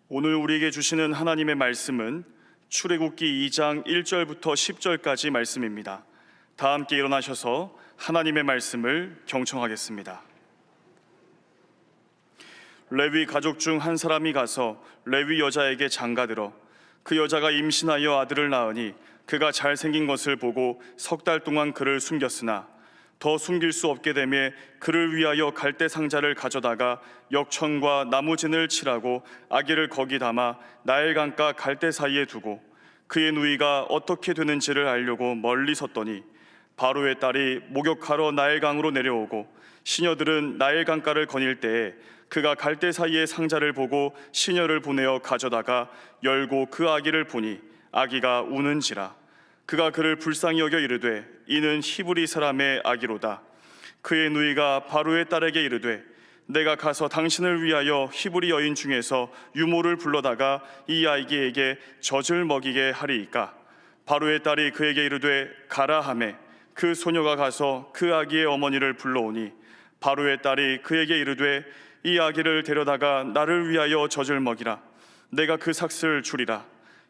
오늘 우리에게 주시는 하나님의 말씀은 출애굽기 2장 1절부터 10절까지 말씀입니다. 다 함께 일어나셔서 하나님의 말씀을 경청하겠습니다. 레위 가족 중 한 사람이 가서 레위 여자에게 장가들어 그 여자가 임신하여 아들을 낳으니 그가 잘생긴 것을 보고 3달 동안 그를 숨겼으나 더 숨길 수 없게 되매 그를 위하여 갈대 상자를 가져다가 역청과 나무진을 칠하고 아기를 거기 담아 나일강가 갈대 사이에 두고 그의 누이가 어떻게 되는지를 알려고 멀리 섰더니 바로의 딸이 목욕하러 나일강으로 내려오고 시녀들은 나일강가를 거닐 때에 그가 갈대 사이의 상자를 보고 시녀를 보내어 가져다가 열고 그 아기를 보니 아기가 우는지라. 그가 그를 불쌍히 여겨 이르되 이는 히브리 사람의 아기로다. 그의 누이가 바로의 딸에게 이르되 내가 가서 당신을 위하여 히브리 여인 중에서 유모를 불러다가 이 아기에게 젖을 먹이게 하리이까. 바로의 딸이 그에게 이르되 가라 하매 그 소녀가 가서 그 아기의 어머니를 불러오니 바로의 딸이 그에게 이르되 이 아기를 데려다가 나를 위하여 젖을 먹이라. 내가 그 삭슬 주리라.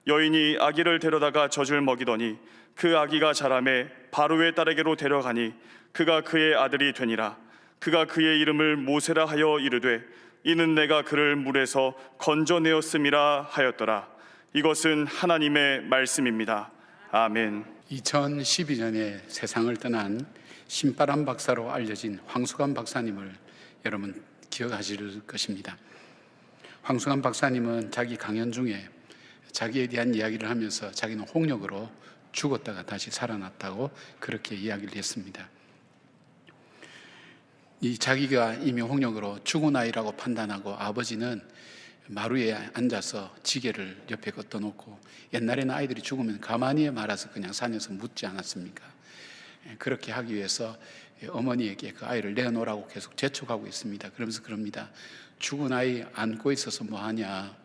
여인이 아기를 데려다가 젖을 먹이더니 그 아기가 자라매 바로의 딸에게로 데려가니 그가 그의 아들이 되니라. 그가 그의 이름을 모세라 하여 이르되 이는 내가 그를 물에서 건져내었음이라 하였더라. 이것은 하나님의 말씀입니다. 아멘. 2012년에 세상을 떠난 신바람 박사로 알려진 황수관 박사님을 여러분 기억하실 것입니다. 황수관 박사님은 자기 강연 중에 자기에 대한 이야기를 하면서 자기는 홍역으로 죽었다가 다시 살아났다고 그렇게 이야기를 했습니다. 이 자기가 이미 홍역으로 죽은 아이라고 판단하고 아버지는 마루에 앉아서 지게를 옆에 걷어놓고 옛날에는 아이들이 죽으면 가만히 말아서 그냥 산에서 묻지 않았습니까? 그렇게 하기 위해서 어머니에게 그 아이를 내어놓으라고 계속 재촉하고 있습니다. 그러면서 그럽니다. 죽은 아이 안고 있어서 뭐하냐?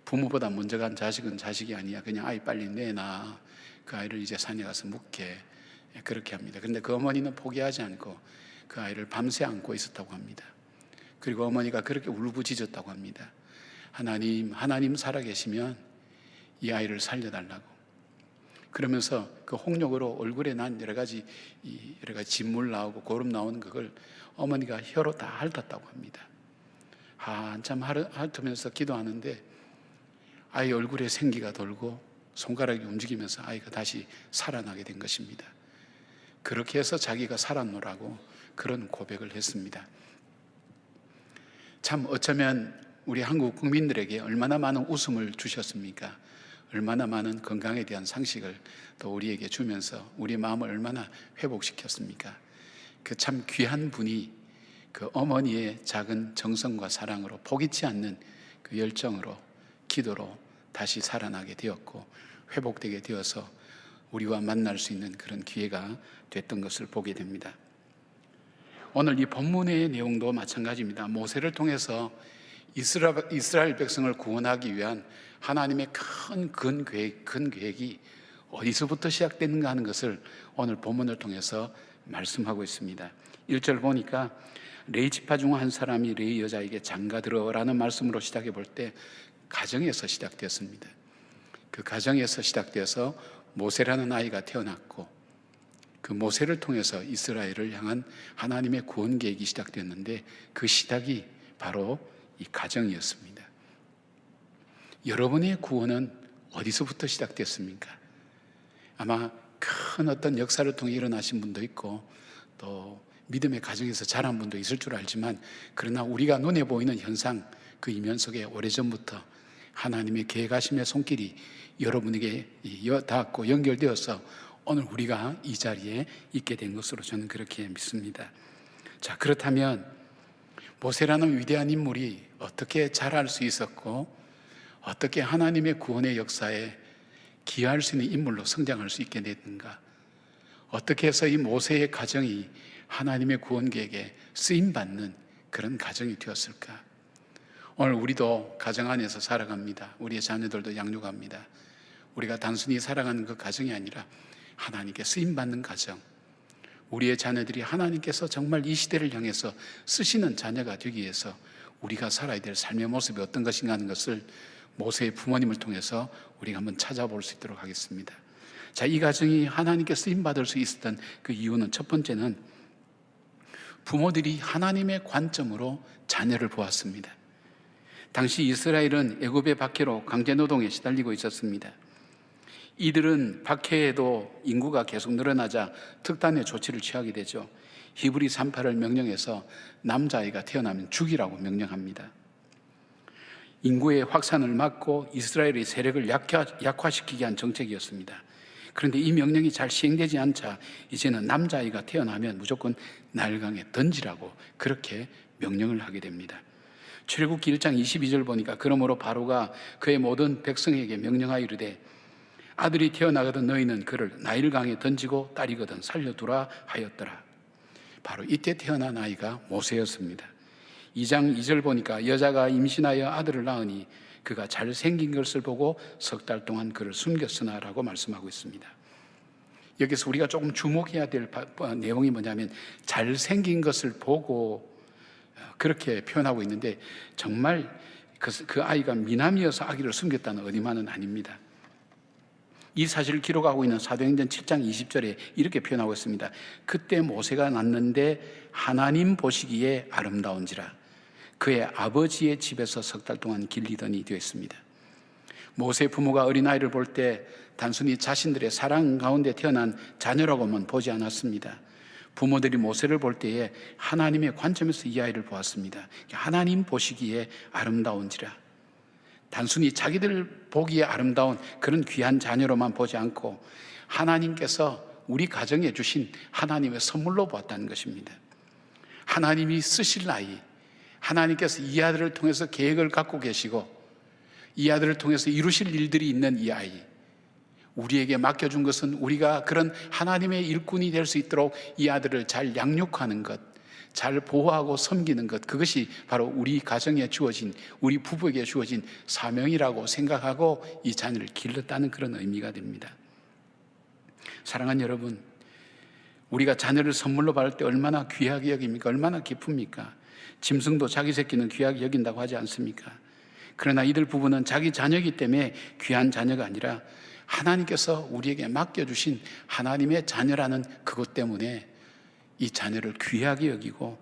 부모보다 먼저 간 자식은 자식이 아니야. 그냥 아이 빨리 내놔. 그 아이를 이제 산에 가서 묵게. 그렇게 합니다. 그런데 그 어머니는 포기하지 않고 그 아이를 밤새 안고 있었다고 합니다. 그리고 어머니가 그렇게 울부짖었다고 합니다. 하나님 살아계시면 이 아이를 살려달라고. 그러면서 그 홍역으로 얼굴에 난 여러 가지 진물 나오고 고름 나오는 그걸 어머니가 혀로 다 핥았다고 합니다. 한참 핥으면서 기도하는데 아이 얼굴에 생기가 돌고 손가락이 움직이면서 아이가 다시 살아나게 된 것입니다. 그렇게 해서 자기가 살았노라고 그런 고백을 했습니다. 참 어쩌면 우리 한국 국민들에게 얼마나 많은 웃음을 주셨습니까? 얼마나 많은 건강에 대한 상식을 또 우리에게 주면서 우리 마음을 얼마나 회복시켰습니까? 그 참 귀한 분이 그 어머니의 작은 정성과 사랑으로 포기치 않는 그 열정으로 기도로 다시 살아나게 되었고 회복되게 되어서 우리와 만날 수 있는 그런 기회가 됐던 것을 보게 됩니다. 오늘 이 본문의 내용도 마찬가지입니다. 모세를 통해서 이스라엘 백성을 구원하기 위한 하나님의 큰 계획이 어디서부터 시작됐는가 하는 것을 오늘 본문을 통해서 말씀하고 있습니다. 1절 보니까 레위 지파 중 한 사람이 레위 여자에게 장가들어라는 말씀으로 시작해 볼 때 가정에서 시작되었습니다. 그 가정에서 시작되어서 모세라는 아이가 태어났고 그 모세를 통해서 이스라엘을 향한 하나님의 구원 계획이 시작되었는데 그 시작이 바로 이 가정이었습니다. 여러분의 구원은 어디서부터 시작됐습니까? 아마 큰 어떤 역사를 통해 일어나신 분도 있고 또 믿음의 가정에서 자란 분도 있을 줄 알지만 그러나 우리가 눈에 보이는 현상 그 이면 속에 오래전부터 하나님의 계획하심의 손길이 여러분에게 닿았고 연결되어서 오늘 우리가 이 자리에 있게 된 것으로 저는 그렇게 믿습니다. 자, 그렇다면 모세라는 위대한 인물이 어떻게 자랄 수 있었고 어떻게 하나님의 구원의 역사에 기여할 수 있는 인물로 성장할 수 있게 됐는가? 어떻게 해서 이 모세의 가정이 하나님의 구원 계획에 쓰임받는 그런 가정이 되었을까? 오늘 우리도 가정 안에서 살아갑니다. 우리의 자녀들도 양육합니다. 우리가 단순히 살아가는 그 가정이 아니라 하나님께 쓰임받는 가정, 우리의 자녀들이 하나님께서 정말 이 시대를 향해서 쓰시는 자녀가 되기 위해서 우리가 살아야 될 삶의 모습이 어떤 것인가 하는 것을 모세의 부모님을 통해서 우리가 한번 찾아볼 수 있도록 하겠습니다. 자, 이 가정이 하나님께 쓰임받을 수 있었던 그 이유는, 첫 번째는 부모들이 하나님의 관점으로 자녀를 보았습니다. 당시 이스라엘은 애굽의 박해로 강제노동에 시달리고 있었습니다. 이들은 박해에도 인구가 계속 늘어나자 특단의 조치를 취하게 되죠. 히브리 38을 명령해서 남자아이가 태어나면 죽이라고 명령합니다. 인구의 확산을 막고 이스라엘의 세력을 약화시키게 한 정책이었습니다. 그런데 이 명령이 잘 시행되지 않자 이제는 남자아이가 태어나면 무조건 나일강에 던지라고 그렇게 명령을 하게 됩니다. 출애굽기 1장 22절 보니까 그러므로 바로가 그의 모든 백성에게 명령하여 이르되 아들이 태어나거든 너희는 그를 나일강에 던지고 딸이거든 살려두라 하였더라. 바로 이때 태어난 아이가 모세였습니다. 2장 2절 보니까 여자가 임신하여 아들을 낳으니 그가 잘생긴 것을 보고 석 달 동안 그를 숨겼으나 라고 말씀하고 있습니다. 여기서 우리가 조금 주목해야 될 내용이 뭐냐면 잘생긴 것을 보고 그렇게 표현하고 있는데, 정말 그 아이가 미남이어서 아기를 숨겼다는 의미만은 아닙니다. 이 사실을 기록하고 있는 사도행전 7장 20절에 이렇게 표현하고 있습니다. 그때 모세가 낳는데 하나님 보시기에 아름다운지라 그의 아버지의 집에서 석 달 동안 길리더니 되어 있습니다. 모세 부모가 어린아이를 볼 때 단순히 자신들의 사랑 가운데 태어난 자녀라고만 보지 않았습니다. 부모들이 모세를 볼 때에 하나님의 관점에서 이 아이를 보았습니다. 하나님 보시기에 아름다운지라, 단순히 자기들 보기에 아름다운 그런 귀한 자녀로만 보지 않고 하나님께서 우리 가정에 주신 하나님의 선물로 보았다는 것입니다. 하나님이 쓰실 아이, 하나님께서 이 아들을 통해서 계획을 갖고 계시고 이 아들을 통해서 이루실 일들이 있는 이 아이, 우리에게 맡겨준 것은 우리가 그런 하나님의 일꾼이 될 수 있도록 이 아들을 잘 양육하는 것, 잘 보호하고 섬기는 것, 그것이 바로 우리 가정에 주어진, 우리 부부에게 주어진 사명이라고 생각하고 이 자녀를 길렀다는 그런 의미가 됩니다. 사랑하는 여러분, 우리가 자녀를 선물로 받을 때 얼마나 귀하게 여깁니까? 얼마나 기쁩니까? 짐승도 자기 새끼는 귀하게 여긴다고 하지 않습니까? 그러나 이들 부부는 자기 자녀이기 때문에 귀한 자녀가 아니라 하나님께서 우리에게 맡겨주신 하나님의 자녀라는 그것 때문에 이 자녀를 귀하게 여기고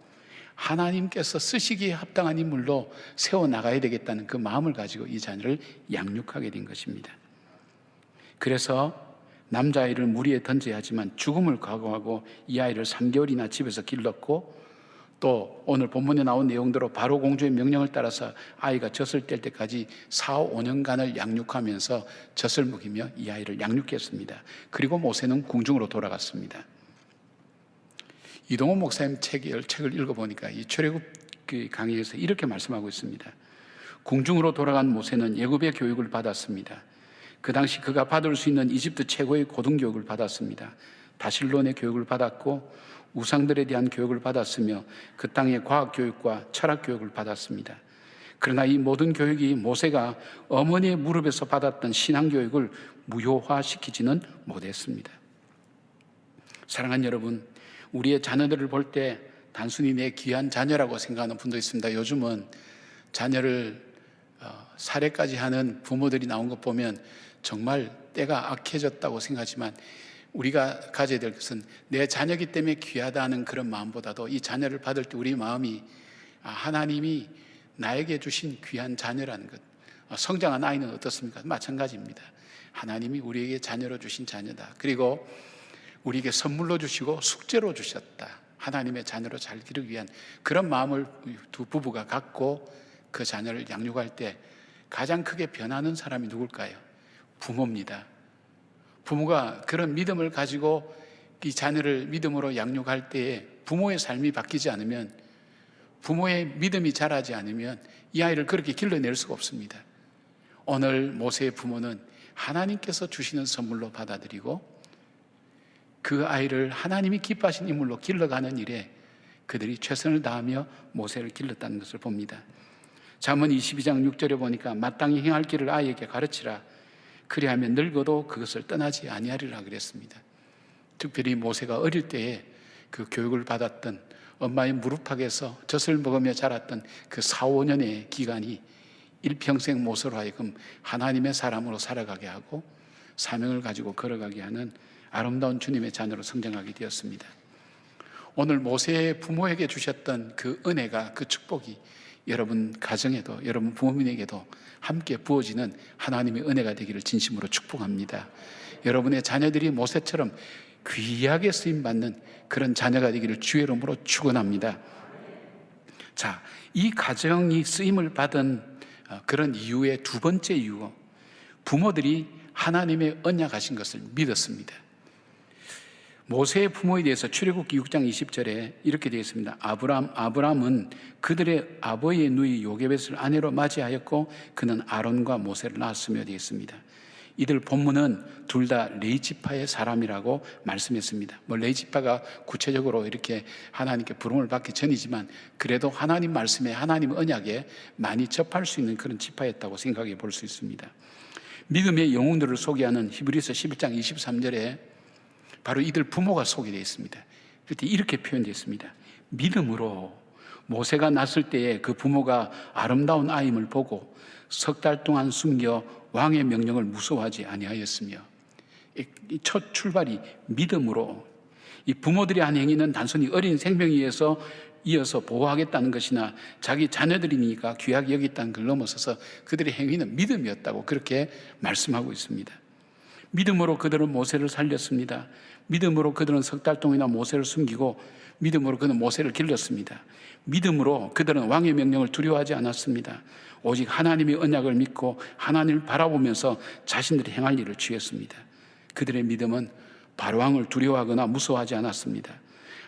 하나님께서 쓰시기에 합당한 인물로 세워나가야 되겠다는 그 마음을 가지고 이 자녀를 양육하게 된 것입니다. 그래서 남자아이를 물 위에 던져야 하지만 죽음을 각오하고 이 아이를 3개월이나 집에서 길렀고, 또 오늘 본문에 나온 내용대로 바로 공주의 명령을 따라서 아이가 젖을 뗄 때까지 4-5년간을 양육하면서 젖을 먹이며 이 아이를 양육했습니다. 그리고 모세는 궁중으로 돌아갔습니다. 이동호 목사님 책을 읽어보니까 이 출애굽 강의에서 이렇게 말씀하고 있습니다. 궁중으로 돌아간 모세는 애굽의 교육을 받았습니다. 그 당시 그가 받을 수 있는 이집트 최고의 고등교육을 받았습니다. 다실론의 교육을 받았고 우상들에 대한 교육을 받았으며 그 땅의 과학교육과 철학교육을 받았습니다. 그러나 이 모든 교육이 모세가 어머니의 무릎에서 받았던 신앙교육을 무효화시키지는 못했습니다. 사랑하는 여러분, 우리의 자녀들을 볼 때 단순히 내 귀한 자녀라고 생각하는 분도 있습니다. 요즘은 자녀를 살해까지 하는 부모들이 나온 것 보면 정말 때가 악해졌다고 생각하지만, 우리가 가져야 될 것은 내 자녀이기 때문에 귀하다는 그런 마음보다도 이 자녀를 받을 때 우리 마음이 하나님이 나에게 주신 귀한 자녀라는 것. 성장한 아이는 어떻습니까? 마찬가지입니다. 하나님이 우리에게 자녀로 주신 자녀다. 그리고 우리에게 선물로 주시고 숙제로 주셨다. 하나님의 자녀로 잘 기르기 위한 그런 마음을 두 부부가 갖고 그 자녀를 양육할 때 가장 크게 변하는 사람이 누굴까요? 부모입니다. 부모가 그런 믿음을 가지고 이 자녀를 믿음으로 양육할 때에 부모의 삶이 바뀌지 않으면, 부모의 믿음이 자라지 않으면 이 아이를 그렇게 길러낼 수가 없습니다. 오늘 모세의 부모는 하나님께서 주시는 선물로 받아들이고 그 아이를 하나님이 기뻐하신 인물로 길러가는 일에 그들이 최선을 다하며 모세를 길렀다는 것을 봅니다. 잠언 22장 6절에 보니까 마땅히 행할 길을 아이에게 가르치라. 그리하면 늙어도 그것을 떠나지 아니하리라 그랬습니다. 특별히 모세가 어릴 때에 그 교육을 받았던 엄마의 무릎팍에서 젖을 먹으며 자랐던 그 4, 5년의 기간이 일평생 모세로 하여금 하나님의 사람으로 살아가게 하고 사명을 가지고 걸어가게 하는 아름다운 주님의 자녀로 성장하게 되었습니다. 오늘 모세의 부모에게 주셨던 그 은혜가, 그 축복이 여러분 가정에도, 여러분 부모님에게도 함께 부어지는 하나님의 은혜가 되기를 진심으로 축복합니다. 여러분의 자녀들이 모세처럼 귀하게 쓰임받는 그런 자녀가 되기를 주의 이름으로 축원합니다. 자, 이 가정이 쓰임을 받은 그런 이유의 두 번째 이유, 부모들이 하나님의 언약하신 것을 믿었습니다. 모세의 부모에 대해서 출애굽기 6장 20절에 이렇게 되어 있습니다. 아브람은 그들의 아버지의 누이 요게벳을 아내로 맞이하였고 그는 아론과 모세를 낳았으며 되어 있습니다. 이들 본문은 둘 다 레위지파의 사람이라고 말씀했습니다. 레위지파가 구체적으로 이렇게 하나님께 부름을 받기 전이지만 그래도 하나님 말씀에, 하나님 언약에 많이 접할 수 있는 그런 지파였다고 생각해 볼 수 있습니다. 믿음의 영웅들을 소개하는 히브리서 11장 23절에 바로 이들 부모가 소개되어 있습니다. 그때 이렇게 표현되어 있습니다. 믿음으로 모세가 낳았을 때에 그 부모가 아름다운 아임을 보고 석 달 동안 숨겨 왕의 명령을 무서워하지 아니하였으며, 이 첫 출발이 믿음으로, 이 부모들이 한 행위는 단순히 어린 생명에 의해서 이어서 보호하겠다는 것이나 자기 자녀들이니까 귀하게 여겼다는 걸 넘어서서 그들의 행위는 믿음이었다고 그렇게 말씀하고 있습니다. 믿음으로 그들은 모세를 살렸습니다. 믿음으로 그들은 석 달 동안이나 모세를 숨기고 믿음으로 그는 모세를 길렀습니다. 믿음으로 그들은 왕의 명령을 두려워하지 않았습니다. 오직 하나님의 언약을 믿고 하나님을 바라보면서 자신들이 행할 일을 취했습니다. 그들의 믿음은 바로왕을 두려워하거나 무서워하지 않았습니다.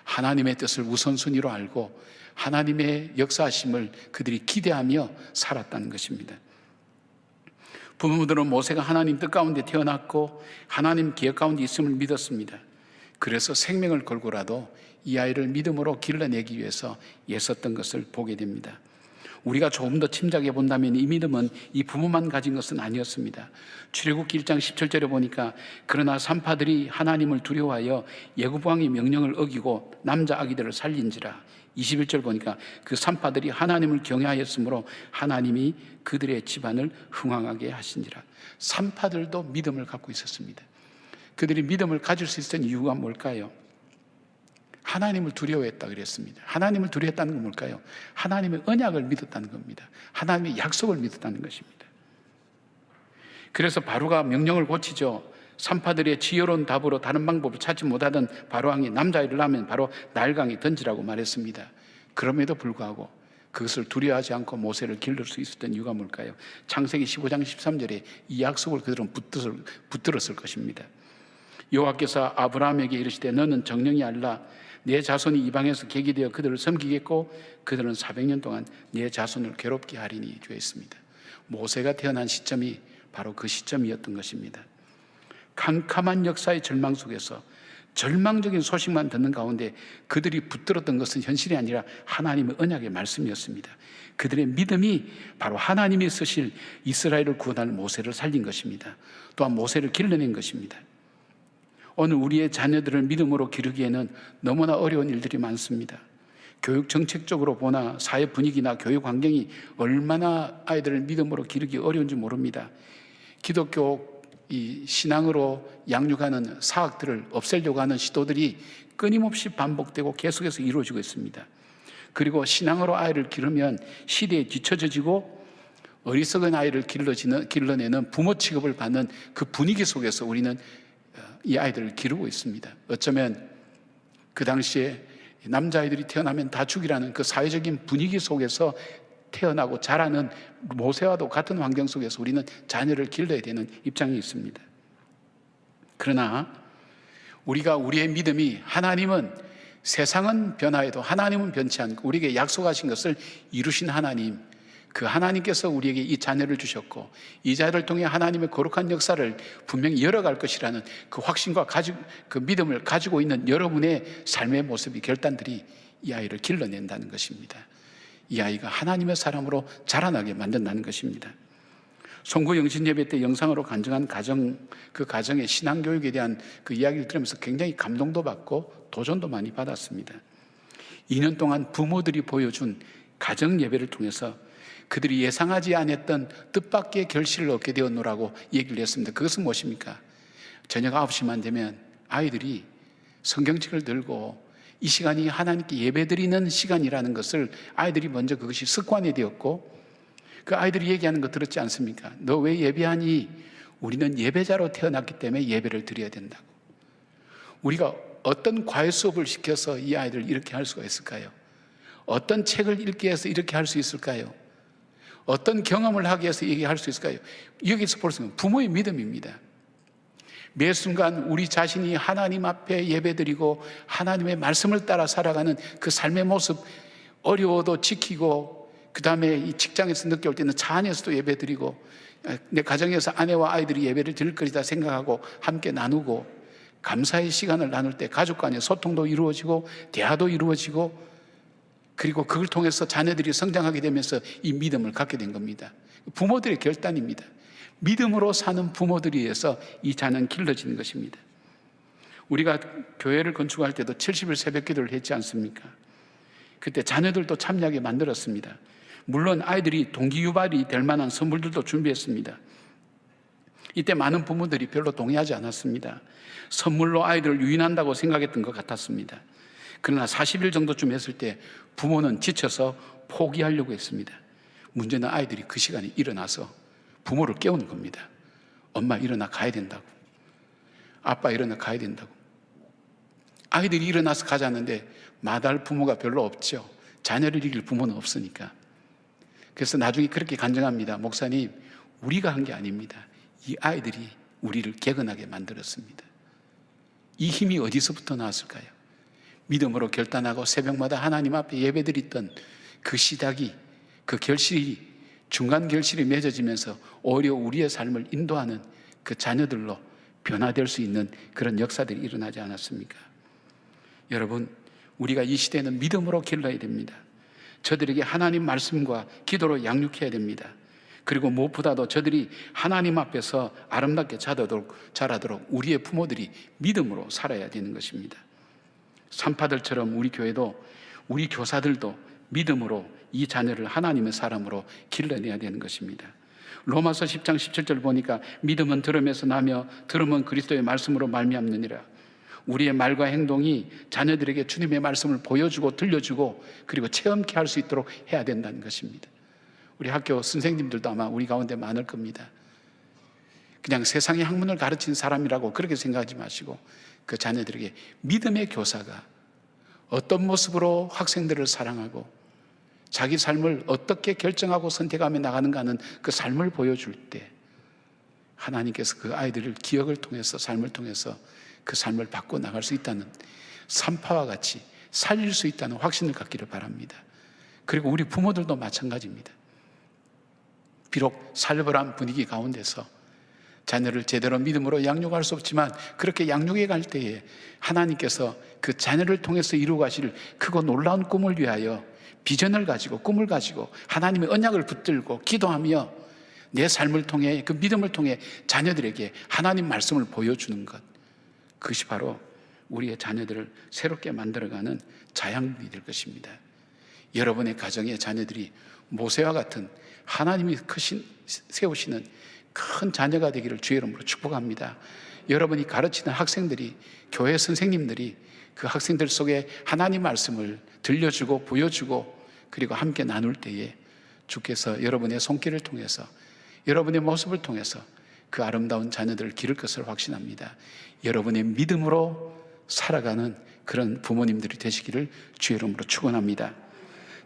하나님의 뜻을 우선순위로 알고 하나님의 역사하심을 그들이 기대하며 살았다는 것입니다. 부모들은 모세가 하나님 뜻 가운데 태어났고 하나님 계획 가운데 있음을 믿었습니다. 그래서 생명을 걸고라도 이 아이를 믿음으로 길러내기 위해서 애썼던 것을 보게 됩니다. 우리가 조금 더 침착해 본다면 이 믿음은 이 부모만 가진 것은 아니었습니다. 출애굽기 1장 17절에 보니까 그러나 산파들이 하나님을 두려워하여 애굽 왕의 명령을 어기고 남자 아기들을 살린지라. 21절 보니까 그 산파들이 하나님을 경외하였으므로 하나님이 그들의 집안을 흥왕하게 하신지라. 산파들도 믿음을 갖고 있었습니다. 그들이 믿음을 가질 수 있었던 이유가 뭘까요? 하나님을 두려워했다 그랬습니다. 하나님을 두려워했다는 건 뭘까요? 하나님의 언약을 믿었다는 겁니다. 하나님의 약속을 믿었다는 것입니다. 그래서 바로가 명령을 고치죠. 산파들의 지혜로운 답으로 다른 방법을 찾지 못하던 바로왕이 남자아이를 낳으면 바로 나일강에 던지라고 말했습니다. 그럼에도 불구하고 그것을 두려워하지 않고 모세를 기를 수 있었던 이유가 뭘까요? 창세기 15장 13절에 이 약속을 그들은 붙들었을 것입니다. 여호와께서 아브라함에게 이르시되 너는 정령이 알라. 내 자손이 이방에서 객이 되어 그들을 섬기겠고 그들은 400년 동안 내 자손을 괴롭게 하리니 주어 있습니다. 모세가 태어난 시점이 바로 그 시점이었던 것입니다. 캄캄한 역사의 절망 속에서 절망적인 소식만 듣는 가운데 그들이 붙들었던 것은 현실이 아니라 하나님의 언약의 말씀이었습니다. 그들의 믿음이 바로 하나님이 쓰실 이스라엘을 구원할 모세를 살린 것입니다. 또한 모세를 길러낸 것입니다. 오늘 우리의 자녀들을 믿음으로 기르기에는 너무나 어려운 일들이 많습니다. 교육 정책적으로 보나 사회 분위기나 교육 환경이 얼마나 아이들을 믿음으로 기르기 어려운지 모릅니다. 기독교 이 신앙으로 양육하는 사학들을 없애려고 하는 시도들이 끊임없이 반복되고 계속해서 이루어지고 있습니다. 그리고 신앙으로 아이를 기르면 시대에 뒤처져지고 어리석은 아이를 길러내는 부모 취급을 받는 그 분위기 속에서 우리는 이 아이들을 기르고 있습니다. 어쩌면 그 당시에 남자아이들이 태어나면 다 죽이라는 그 사회적인 분위기 속에서 태어나고 자라는 모세와도 같은 환경 속에서 우리는 자녀를 길러야 되는 입장이 있습니다. 그러나 우리의 믿음이 하나님은 세상은 변화해도 하나님은 변치 않고 우리에게 약속하신 것을 이루신 하나님, 그 하나님께서 우리에게 이 자녀를 주셨고 이 자녀를 통해 하나님의 거룩한 역사를 분명히 열어갈 것이라는 그 확신과 그 믿음을 가지고 있는 여러분의 삶의 모습이 결단들이 이 아이를 길러낸다는 것입니다. 이 아이가 하나님의 사람으로 자라나게 만든다는 것입니다. 송구 영신 예배 때 영상으로 간증한 그 가정의 신앙교육에 대한 그 이야기를 들으면서 굉장히 감동도 받고 도전도 많이 받았습니다. 2년 동안 부모들이 보여준 가정 예배를 통해서 그들이 예상하지 않았던 뜻밖의 결실을 얻게 되었노라고 얘기를 했습니다. 그것은 무엇입니까? 저녁 9시만 되면 아이들이 성경책을 들고 이 시간이 하나님께 예배드리는 시간이라는 것을 아이들이 먼저 그것이 습관이 되었고, 그 아이들이 얘기하는 거 들었지 않습니까? 너 왜 예배하니? 우리는 예배자로 태어났기 때문에 예배를 드려야 된다고. 우리가 어떤 과외 수업을 시켜서 이 아이들을 이렇게 할 수가 있을까요? 어떤 책을 읽게 해서 이렇게 할 수 있을까요? 어떤 경험을 하게 해서 얘기할 수 있을까요? 여기서 볼 수 있는 부모의 믿음입니다. 매 순간 우리 자신이 하나님 앞에 예배드리고 하나님의 말씀을 따라 살아가는 그 삶의 모습, 어려워도 지키고, 그 다음에 이 직장에서 늦게 올 때는 차 안에서도 예배드리고, 내 가정에서 아내와 아이들이 예배를 드릴 것이다 생각하고 함께 나누고, 감사의 시간을 나눌 때 가족 간의 소통도 이루어지고 대화도 이루어지고, 그리고 그걸 통해서 자녀들이 성장하게 되면서 이 믿음을 갖게 된 겁니다. 부모들의 결단입니다. 믿음으로 사는 부모들에 의해서 이 자녀는 길러지는 것입니다. 우리가 교회를 건축할 때도 70일 새벽 기도를 했지 않습니까? 그때 자녀들도 참여하게 만들었습니다. 물론 아이들이 동기유발이 될 만한 선물들도 준비했습니다. 이때 많은 부모들이 별로 동의하지 않았습니다. 선물로 아이들을 유인한다고 생각했던 것 같았습니다. 그러나 40일 정도쯤 했을 때 부모는 지쳐서 포기하려고 했습니다. 문제는 아이들이 그 시간에 일어나서 부모를 깨우는 겁니다. 엄마 일어나 가야 된다고. 아빠 일어나 가야 된다고. 아이들이 일어나서 가자는데 마다할 부모가 별로 없죠. 자녀를 이길 부모는 없으니까. 그래서 나중에 그렇게 간증합니다. 목사님, 우리가 한 게 아닙니다. 이 아이들이 우리를 개근하게 만들었습니다. 이 힘이 어디서부터 나왔을까요? 믿음으로 결단하고 새벽마다 하나님 앞에 예배드렸던 그 시작이, 그 결실이, 중간 결실이 맺어지면서 오히려 우리의 삶을 인도하는 그 자녀들로 변화될 수 있는 그런 역사들이 일어나지 않았습니까? 여러분, 우리가 이 시대에는 믿음으로 길러야 됩니다. 저들에게 하나님 말씀과 기도로 양육해야 됩니다. 그리고 무엇보다도 저들이 하나님 앞에서 아름답게 자라도록 우리의 부모들이 믿음으로 살아야 되는 것입니다. 산파들처럼 우리 교회도, 우리 교사들도 믿음으로 이 자녀를 하나님의 사람으로 길러내야 되는 것입니다. 로마서 10장 17절 보니까 믿음은 들음에서 나며 들음은 그리스도의 말씀으로 말미암느니라. 우리의 말과 행동이 자녀들에게 주님의 말씀을 보여주고 들려주고 그리고 체험케 할 수 있도록 해야 된다는 것입니다. 우리 학교 선생님들도 아마 우리 가운데 많을 겁니다. 그냥 세상의 학문을 가르친 사람이라고 그렇게 생각하지 마시고 그 자녀들에게 믿음의 교사가 어떤 모습으로 학생들을 사랑하고 자기 삶을 어떻게 결정하고 선택하며 나가는가 하는 그 삶을 보여줄 때 하나님께서 그 아이들을 기억을 통해서, 삶을 통해서 그 삶을 바꿔 나갈 수 있다는, 산파와 같이 살릴 수 있다는 확신을 갖기를 바랍니다. 그리고 우리 부모들도 마찬가지입니다. 비록 살벌한 분위기 가운데서 자녀를 제대로 믿음으로 양육할 수 없지만 그렇게 양육해 갈 때에 하나님께서 그 자녀를 통해서 이루가실 크고 놀라운 꿈을 위하여 비전을 가지고, 꿈을 가지고 하나님의 언약을 붙들고 기도하며 내 삶을 통해, 그 믿음을 통해 자녀들에게 하나님 말씀을 보여주는 것, 그것이 바로 우리의 자녀들을 새롭게 만들어가는 자양분이 될 것입니다. 여러분의 가정의 자녀들이 모세와 같은 하나님이 세우시는 큰 자녀가 되기를 주의 이름으로 축복합니다. 여러분이 가르치는 학생들이, 교회 선생님들이 그 학생들 속에 하나님 말씀을 들려주고 보여주고 그리고 함께 나눌 때에 주께서 여러분의 손길을 통해서, 여러분의 모습을 통해서 그 아름다운 자녀들을 기를 것을 확신합니다. 여러분의 믿음으로 살아가는 그런 부모님들이 되시기를 주의 이름으로 축원합니다.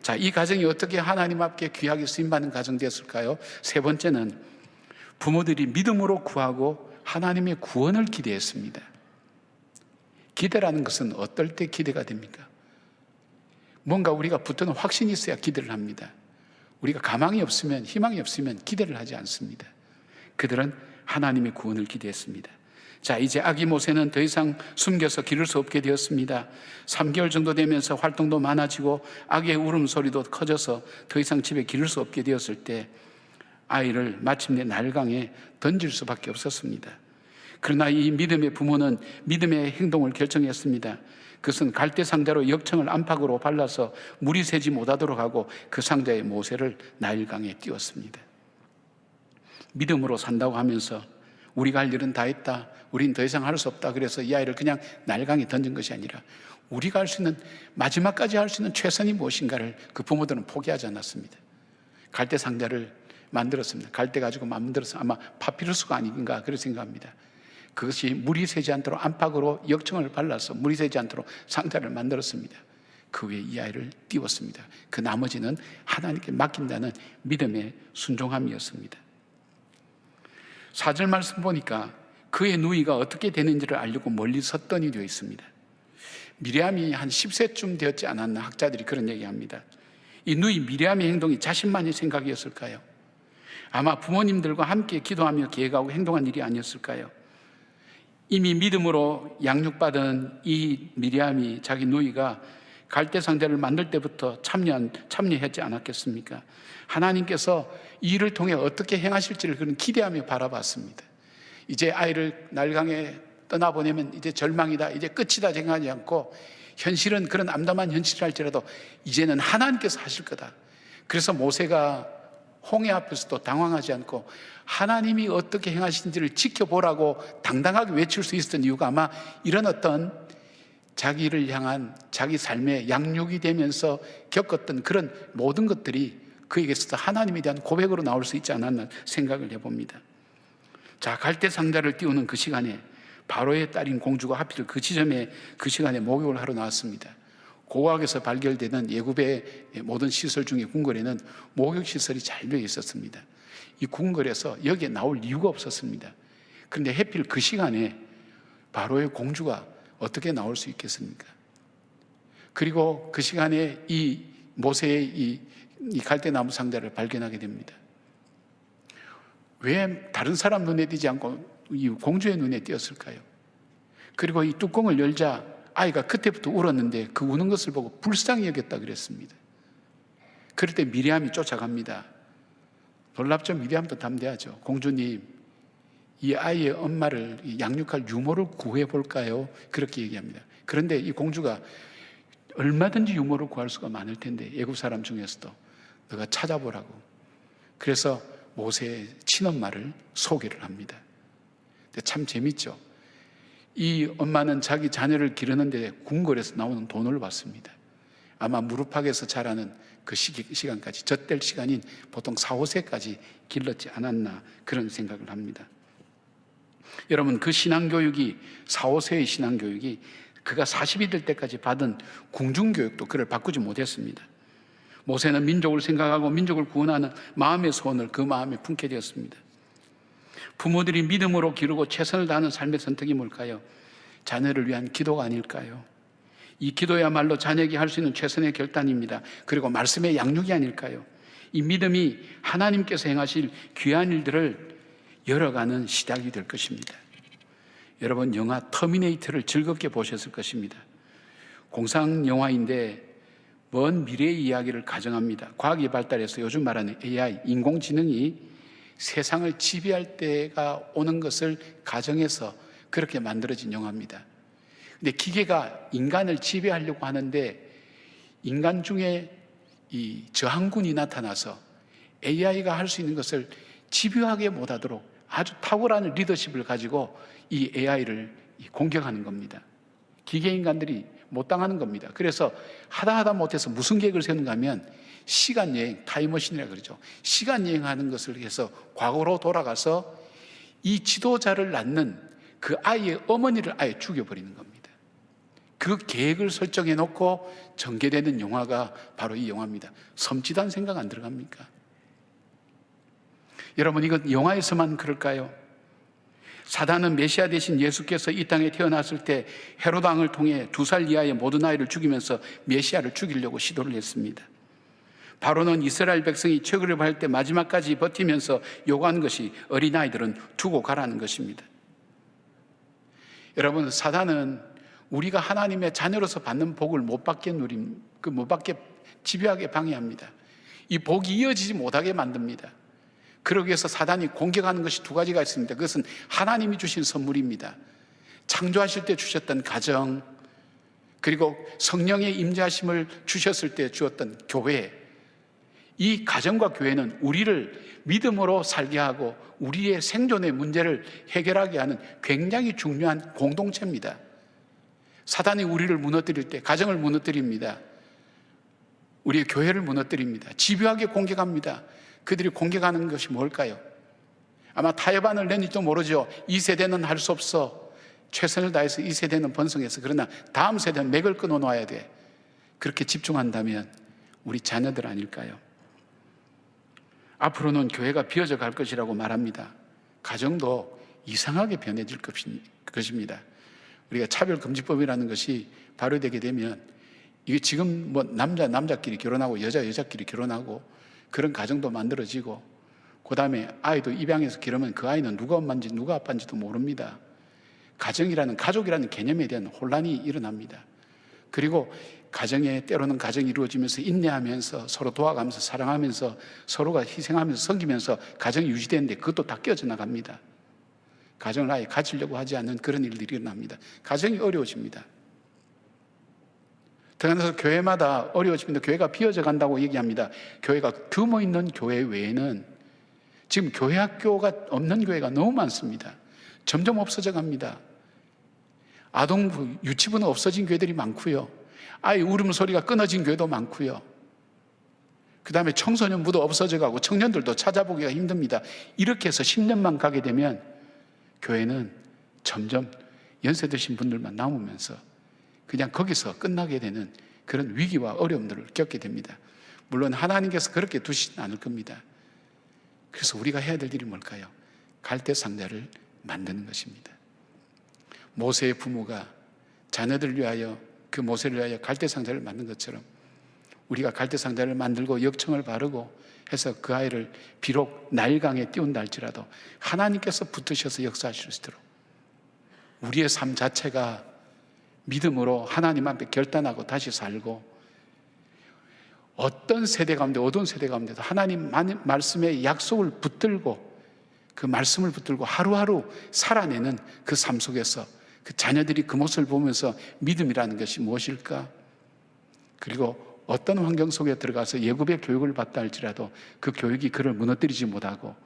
자, 이 가정이 어떻게 하나님 앞에 귀하게 쓰임받는 가정 되었을까요? 세 번째는 부모들이 믿음으로 구하고 하나님의 구원을 기대했습니다. 기대라는 것은 어떨 때 기대가 됩니까? 뭔가 우리가 붙드는 확신이 있어야 기대를 합니다. 우리가 가망이 없으면, 희망이 없으면 기대를 하지 않습니다. 그들은 하나님의 구원을 기대했습니다. 자, 이제 아기 모세는 더 이상 숨겨서 기를 수 없게 되었습니다. 3개월 정도 되면서 활동도 많아지고 아기의 울음소리도 커져서 더 이상 집에 기를 수 없게 되었을 때 아이를 마침내 나일강에 던질 수밖에 없었습니다. 그러나 이 믿음의 부모는 믿음의 행동을 결정했습니다. 그것은 갈대 상자로 역청을 안팎으로 발라서 물이 새지 못하도록 하고 그 상자에 모세를 나일강에 띄웠습니다. 믿음으로 산다고 하면서 우리가 할 일은 다 했다, 우린 더 이상 할 수 없다, 그래서 이 아이를 그냥 나일강에 던진 것이 아니라 우리가 할 수 있는, 마지막까지 할 수 있는 최선이 무엇인가를 그 부모들은 포기하지 않았습니다. 갈대 상자를 만들었습니다. 갈대 가지고 만들어서 아마 파피루스가 아닌가 그렇게 생각합니다. 그것이 물이 새지 않도록 안팎으로 역청을 발라서 물이 새지 않도록 상자를 만들었습니다. 그 위에 이 아이를 띄웠습니다. 그 나머지는 하나님께 맡긴다는 믿음의 순종함이었습니다. 4절 말씀 보니까 그의 누이가 어떻게 되는지를 알려고 멀리 섰더니 되어 있습니다. 미리암이 한 10세쯤 되었지 않았나, 학자들이 그런 얘기합니다. 이 누이 미리암의 행동이 자신만의 생각이었을까요? 아마 부모님들과 함께 기도하며 계획하고 행동한 일이 아니었을까요? 이미 믿음으로 양육받은 이 미리암이 자기 누이가 갈대 상자를 만들 때부터 참여했지 않았겠습니까? 하나님께서 이 일을 통해 어떻게 행하실지를 그런 기대하며 바라봤습니다. 이제 아이를 나일강에 떠나보내면 이제 절망이다, 이제 끝이다 생각하지 않고, 현실은 그런 암담한 현실이랄지라도 이제는 하나님께서 하실 거다. 그래서 모세가 홍해 앞에서도 당황하지 않고 하나님이 어떻게 행하신지를 지켜보라고 당당하게 외칠 수 있었던 이유가 아마 이런 어떤 자기를 향한 자기 삶의 양육이 되면서 겪었던 그런 모든 것들이 그에게서 하나님에 대한 고백으로 나올 수 있지 않았나 생각을 해봅니다. 자, 갈대 상자를 띄우는 그 시간에 바로의 딸인 공주가 하필 그 지점에 그 시간에 목욕을 하러 나왔습니다. 고각에서 발견되는 예굽의 모든 시설 중에 궁궐에는 목욕시설이 잘 되어 있었습니다. 이 궁궐에서 여기에 나올 이유가 없었습니다. 그런데 하필 그 시간에 바로의 공주가 어떻게 나올 수 있겠습니까? 그리고 그 시간에 이 모세의 이 갈대나무 상자를 발견하게 됩니다. 왜 다른 사람 눈에 띄지 않고 이 공주의 눈에 띄었을까요? 그리고 이 뚜껑을 열자 아이가 그때부터 울었는데 그 우는 것을 보고 불쌍히 여겼다 그랬습니다. 그럴 때 미리암이 쫓아갑니다. 놀랍죠? 미리암도 담대하죠. 공주님, 이 아이의 엄마를 양육할 유모를 구해볼까요? 그렇게 얘기합니다. 그런데 이 공주가 얼마든지 유모를 구할 수가 많을 텐데 애굽 사람 중에서도 너가 찾아보라고. 그래서 모세의 친엄마를 소개를 합니다. 근데 참 재밌죠? 이 엄마는 자기 자녀를 기르는데 궁궐에서 나오는 돈을 받습니다. 아마 무릎팍에서 자라는 그 시간까지, 젖될 시간인 보통 4, 5세까지 길렀지 않았나 그런 생각을 합니다. 여러분, 그 신앙교육이 4, 5세의 신앙교육이 그가 40이 될 때까지 받은 궁중교육도 그를 바꾸지 못했습니다. 모세는 민족을 생각하고 민족을 구원하는 마음의 소원을 그 마음에 품게 되었습니다. 부모들이 믿음으로 기르고 최선을 다하는 삶의 선택이 뭘까요? 자녀를 위한 기도가 아닐까요? 이 기도야말로 자녀에게 할 수 있는 최선의 결단입니다. 그리고 말씀의 양육이 아닐까요? 이 믿음이 하나님께서 행하실 귀한 일들을 열어가는 시작이 될 것입니다. 여러분, 영화 터미네이터를 즐겁게 보셨을 것입니다. 공상 영화인데 먼 미래의 이야기를 가정합니다. 과학이 발달해서 요즘 말하는 AI, 인공지능이 세상을 지배할 때가 오는 것을 가정해서 그렇게 만들어진 영화입니다. 근데 기계가 인간을 지배하려고 하는데 인간 중에 이 저항군이 나타나서 AI가 할 수 있는 것을 집요하게 못하도록 아주 탁월한 리더십을 가지고 이 AI를 공격하는 겁니다. 기계인간들이 못 당하는 겁니다. 그래서 하다 못해서 무슨 계획을 세우는가 하면 시간여행, 타임머신이라고 그러죠. 시간여행하는 것을 해서 과거로 돌아가서 이 지도자를 낳는 그 아이의 어머니를 아예 죽여버리는 겁니다. 그 계획을 설정해 놓고 전개되는 영화가 바로 이 영화입니다. 섬찟한 생각 안 들어갑니까? 여러분, 이건 영화에서만 그럴까요? 사단은 메시아 대신 예수께서 이 땅에 태어났을 때 헤롯 왕을 통해 2살 이하의 모든 아이를 죽이면서 메시아를 죽이려고 시도를 했습니다. 바로는 이스라엘 백성이 처그를 때 마지막까지 버티면서 요구한 것이 어린아이들은 두고 가라는 것입니다. 여러분, 사단은 우리가 하나님의 자녀로서 받는 복을 못 받게 집요하게 방해합니다. 이 복이 이어지지 못하게 만듭니다. 그러기 위해서 사단이 공격하는 것이 두 가지가 있습니다. 그것은 하나님이 주신 선물입니다. 창조하실 때 주셨던 가정, 그리고 성령의 임재하심을 주셨을 때 주었던 교회. 이 가정과 교회는 우리를 믿음으로 살게 하고 우리의 생존의 문제를 해결하게 하는 굉장히 중요한 공동체입니다. 사단이 우리를 무너뜨릴 때 가정을 무너뜨립니다. 우리의 교회를 무너뜨립니다. 집요하게 공격합니다. 그들이 공격하는 것이 뭘까요? 아마 타협안을 냈는지도 모르죠. 이 세대는 할 수 없어. 최선을 다해서 이 세대는 번성해서, 그러나 다음 세대는 맥을 끊어 놓아야 돼. 그렇게 집중한다면 우리 자녀들 아닐까요? 앞으로는 교회가 비어져 갈 것이라고 말합니다. 가정도 이상하게 변해질 것입니다. 우리가 차별금지법이라는 것이 발효되게 되면, 이게 지금 뭐 남자끼리 결혼하고 여자끼리 결혼하고 그런 가정도 만들어지고, 그 다음에 아이도 입양해서 기르면 그 아이는 누가 엄마인지 누가 아빠인지도 모릅니다. 가족이라는 개념에 대한 혼란이 일어납니다. 그리고 때로는 가정이 이루어지면서 인내하면서 서로 도와가면서 사랑하면서 서로가 희생하면서 섬기면서 가정이 유지되는데 그것도 다 깨어져 나갑니다. 가정을 아예 가지려고 하지 않는 그런 일들이 일어납니다. 가정이 어려워집니다. 그래서 교회마다 어려워집니다. 교회가 비어져 간다고 얘기합니다. 교회가 규모 있는 교회 외에는 지금 교회 학교가 없는 교회가 너무 많습니다. 점점 없어져 갑니다. 아동부, 유치부는 없어진 교회들이 많고요. 아이 울음소리가 끊어진 교회도 많고요. 그 다음에 청소년부도 없어져 가고 청년들도 찾아보기가 힘듭니다. 이렇게 해서 10년만 가게 되면 교회는 점점 연세 드신 분들만 남으면서 그냥 거기서 끝나게 되는 그런 위기와 어려움들을 겪게 됩니다. 물론 하나님께서 그렇게 두시진 않을 겁니다. 그래서 우리가 해야 될 일이 뭘까요? 갈대상자를 만드는 것입니다. 모세의 부모가 자녀들을 위하여, 그 모세를 위하여 갈대상자를 만든 것처럼 우리가 갈대상자를 만들고 역청을 바르고 해서 그 아이를 비록 나일강에 띄운다 할지라도 하나님께서 붙으셔서 역사하실 수 있도록 우리의 삶 자체가 믿음으로 하나님 앞에 결단하고 다시 살고, 어떤 세대 가운데, 어두운 세대 가운데도 하나님 말씀의 약속을 붙들고 그 말씀을 붙들고 하루하루 살아내는 그 삶 속에서 그 자녀들이 그 모습을 보면서 믿음이라는 것이 무엇일까? 그리고 어떤 환경 속에 들어가서 예굽의 교육을 받다 할지라도 그 교육이 그를 무너뜨리지 못하고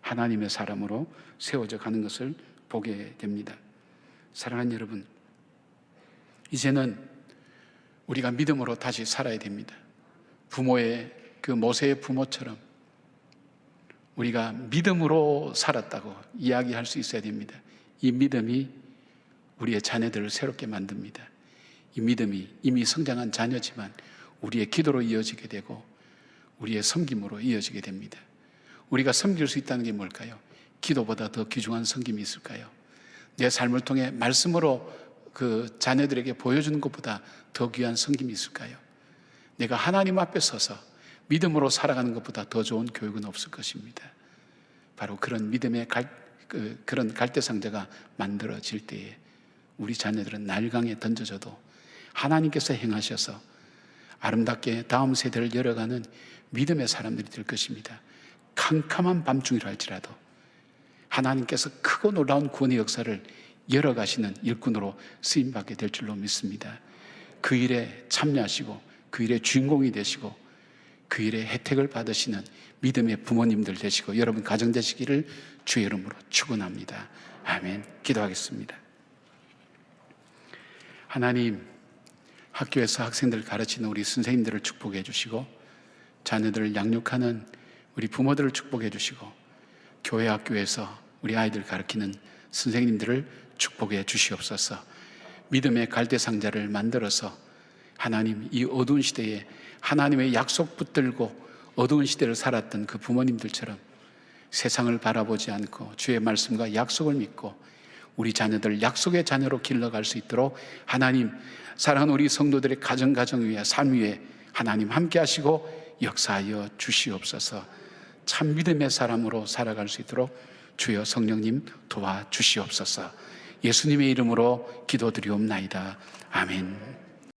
하나님의 사람으로 세워져 가는 것을 보게 됩니다. 사랑하는 여러분, 이제는 우리가 믿음으로 다시 살아야 됩니다. 그 모세의 부모처럼 우리가 믿음으로 살았다고 이야기할 수 있어야 됩니다. 이 믿음이 우리의 자녀들을 새롭게 만듭니다. 이 믿음이 이미 성장한 자녀지만 우리의 기도로 이어지게 되고 우리의 섬김으로 이어지게 됩니다. 우리가 섬길 수 있다는 게 뭘까요? 기도보다 더 귀중한 섬김이 있을까요? 내 삶을 통해 말씀으로 그 자녀들에게 보여주는 것보다 더 귀한 섬김이 있을까요? 내가 하나님 앞에 서서 믿음으로 살아가는 것보다 더 좋은 교육은 없을 것입니다. 바로 그런 믿음의 그런 갈대상자가 만들어질 때에 우리 자녀들은 나일강에 던져져도 하나님께서 행하셔서 아름답게 다음 세대를 열어가는 믿음의 사람들이 될 것입니다. 캄캄한 밤중이라 할지라도 하나님께서 크고 놀라운 구원의 역사를 열어가시는 일꾼으로 쓰임받게 될 줄로 믿습니다. 그 일에 참여하시고 그 일의 주인공이 되시고 그 일의 혜택을 받으시는 믿음의 부모님들 되시고 여러분 가정 되시기를 주의 이름으로 축원합니다. 아멘. 기도하겠습니다. 하나님, 학교에서 학생들을 가르치는 우리 선생님들을 축복해 주시고 자녀들을 양육하는 우리 부모들을 축복해 주시고 교회 학교에서 우리 아이들 가르치는 선생님들을 축복해 주시옵소서. 믿음의 갈대상자를 만들어서 하나님, 이 어두운 시대에 하나님의 약속 붙들고 어두운 시대를 살았던 그 부모님들처럼 세상을 바라보지 않고 주의 말씀과 약속을 믿고 우리 자녀들 약속의 자녀로 길러갈 수 있도록 하나님, 사랑하는 우리 성도들의 가정 위에 삶 위에 하나님 함께 하시고 역사하여 주시옵소서. 참 믿음의 사람으로 살아갈 수 있도록 주여 성령님 도와주시옵소서. 예수님의 이름으로 기도드리옵나이다. 아멘.